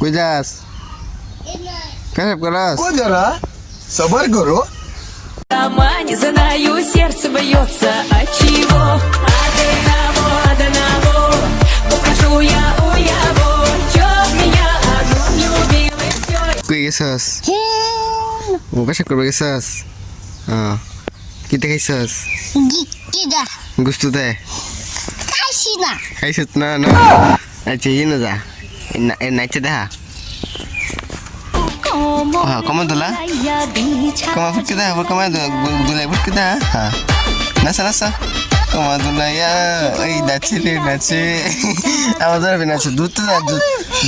কই যাস কাজ করস को जरा सबर करो Сама не знаю, сердце бьется от чего. Одного, покажу я у его. Чё меня одну любил и всё. কই গেছস ও কাজ করবে গেছস কি দেখাইছস Tidak, গুস্তু দে kasih nak. খাইছত না না আচ্ছা ইয়ে না যা নাইতে দেখা Como ¿cómo tú la? я бича. কমা ফুটকে দেখা কমা দুলাই ফুটকে দেখা হ্যাঁ নাচা নাচা কমা দুলাইয়া ওই নাচে রে নাচে আমার ধরবে নাচে দুধতে নাচ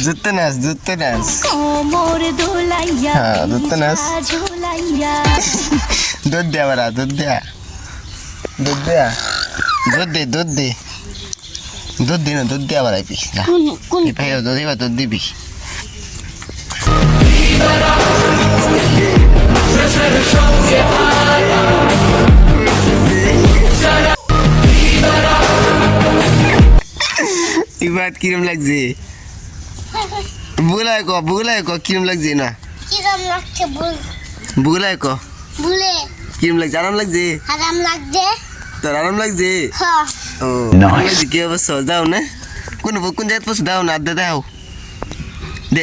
দুধতে নাচ দুধতে নাচ Como dulaya হ্যাঁ দুধতে নাচ ঝুলাইয়া. দুধ দে আবার দুধ দে দুধ দে দুধ দে দুধ দে দুধ দে না দুধ দে আবার আইবি যা Kun এই ভাই দুধ দিবা দুধ দিবি এবার কিরম লাগছে বুগলায় ক কিরম লাগছে না kiram lagje বুগলায় ক bule কিরম লাগছে আরাম লাগছে haram lagje. তোর আরাম লাগছে Ha, ও লাগছে কি অবস্থা দাও না কোন জায়গায় পছন্দ দাও না আড্ডা দাও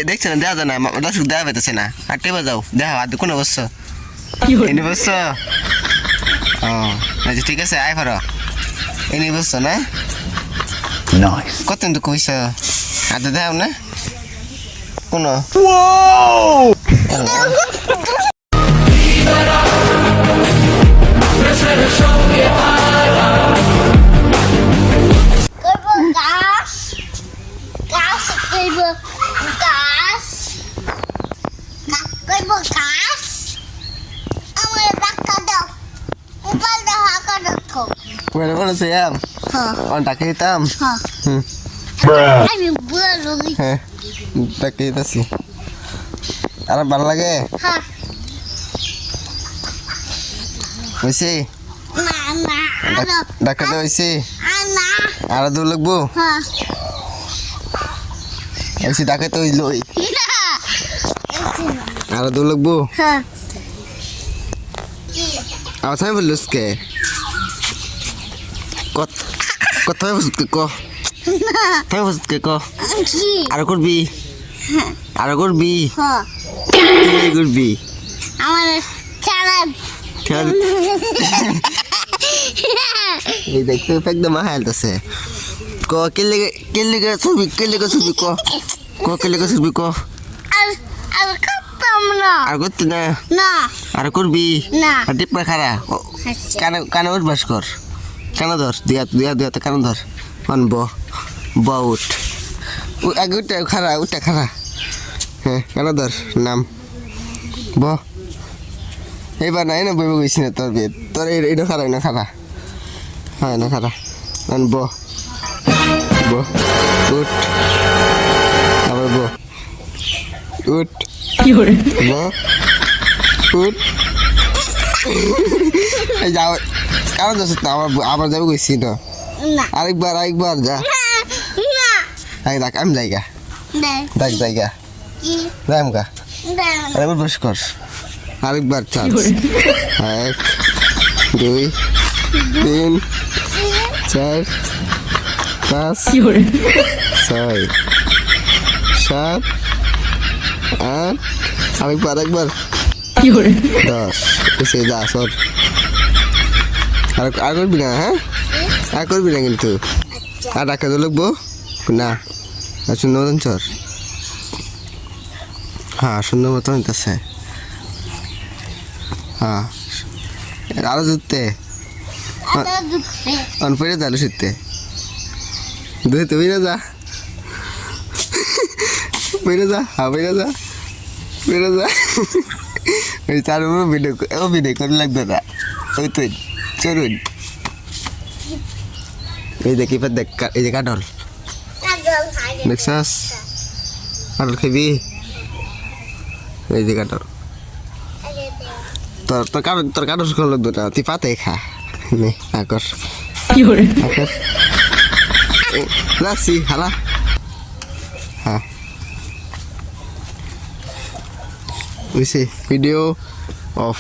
দেখছে না দেওয়া যায় না দর্শক দেওয়া পেতেছে না আটটে বাজাও দেখা আড্ডা কোন অবস্থা এনে বসছ ও আচ্ছা ঠিক আছে আয় ফার এনে বসছ না नाइस কত তো কইছ আড্ডা দাও না কোন kerbo gas. Gas kerbo gas. Kerbo gas. Amai bakado. Upal dah hakado ko. বলে বলেছে আম Ha, টাকা দিতাম ha. হুম Ami bulu. হ্যাঁ টাকা দিতেছি আর ভালো লাগে Ha, হয়েছে mama. Ano? ডাক্তার তো হয়েছে Ana. আর দূর লাগবো Ha. হয়েছে ডাকে তো হইল আর দূর লাগবো Ha. আমার সামনে বললো কে কোথায় বসত ক কোথায় বসত কে ক Ki. আর করবি আর করবি Ha. কি করবি আমার চালান খেল এই দেখতে একদম হালতেছে ক কেলে ছবি ক কেলে ছবি ক আর আর কাটতাম না আর করতে না না আর করবি না আর টিপা খারা কানে উঠবাস কর কানে ধর দিয়া কানে ধর অন ব উঠ আগে উঠা খারা হ্যাঁ কানে ধর নাম ব এইবার নাই না বইবে গেছি না তোর বিয়ে তোর এটা খারা না খারা হ্যাঁ না খারা অন ব উঠ আবার ব উঠ ব উঠ এই যাও কারণ যাচ্ছ না আবার যাবে গেছি না না আরেকবার যা না আগে দেখ আমি যাইগা দেখ দেখ জায়গা কি যাইম গা দেখ আরে বস কর আরেকবার চান্স 1 2 3 4 5 6 7 8 আরেকবার 10 এসে যা সর আর করবি না হ্যাঁ আর করবি না কিন্তু আর ডাক্তার তো লাগবো না আর সুন্দর মতন চর হ্যাঁ সুন্দর মতন হইতেছে হ্যাঁ আরো জুততে ada dupe অনপরে চালু শিখতে দুই তুই না যা বেরো যা হ্যাঁ বেরো যা ওই তার ভিডিও করে লাগবে না ওই তুই চলুন এই দেখ এবার দেখ এই যে কাঠল agak hari দেখছাস কাঠল খাবি এই যে কাঠল তোর কাঠল খাওয়া লাগবে না তুই পাতে খা নে আকর আকর যাচ্ছি হালা হ্যাঁ হইছে ভিডিও অফ